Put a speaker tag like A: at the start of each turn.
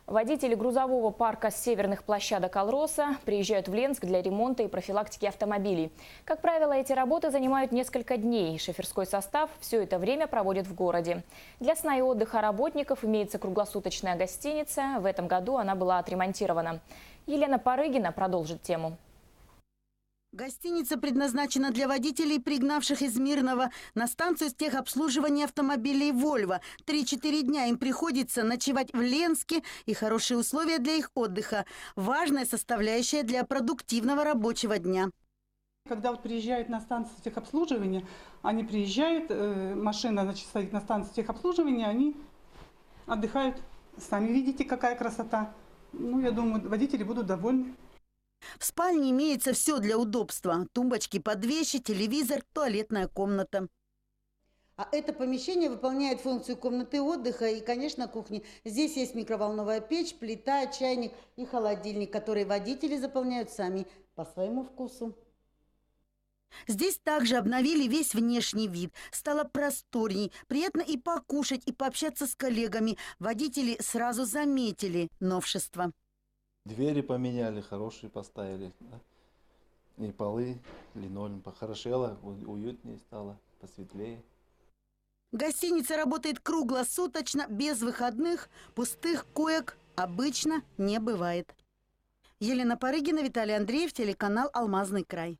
A: Водители грузового парка с северных площадок «Алроса» приезжают в Ленск для ремонта и профилактики автомобилей. Как правило, эти работы занимают несколько дней. Шоферской состав все это время проводит в городе. Для сна и отдыха работников имеется круглосуточная гостиница. В этом году она была отремонтирована. Елена Парыгина продолжит тему.
B: Гостиница предназначена для водителей, пригнавших из Мирного на станцию с техобслуживания автомобилей «Вольво». 3-4 дня им приходится ночевать в Ленске, и хорошие условия для их отдыха. Важная составляющая для продуктивного рабочего дня.
C: Когда приезжают на станцию техобслуживания, они приезжают, машина стоит на станции техобслуживания, они отдыхают. Сами видите, какая красота. Я думаю, водители будут довольны.
B: В спальне имеется все для удобства. Тумбочки под вещи, телевизор, туалетная комната. А это помещение выполняет функцию комнаты отдыха и, конечно, кухни. Здесь есть микроволновая печь, плита, чайник и холодильник, которые водители заполняют сами по своему вкусу. Здесь также обновили весь внешний вид. Стало просторней, приятно и покушать, и пообщаться с коллегами. Водители сразу заметили новшество.
D: Двери поменяли, хорошие поставили. Да? И полы, линолеум похорошело, уютнее стало, посветлее.
B: Гостиница работает круглосуточно, без выходных, пустых коек обычно не бывает. Елена Парыгина, Виталий Андреев, телеканал «Алмазный край».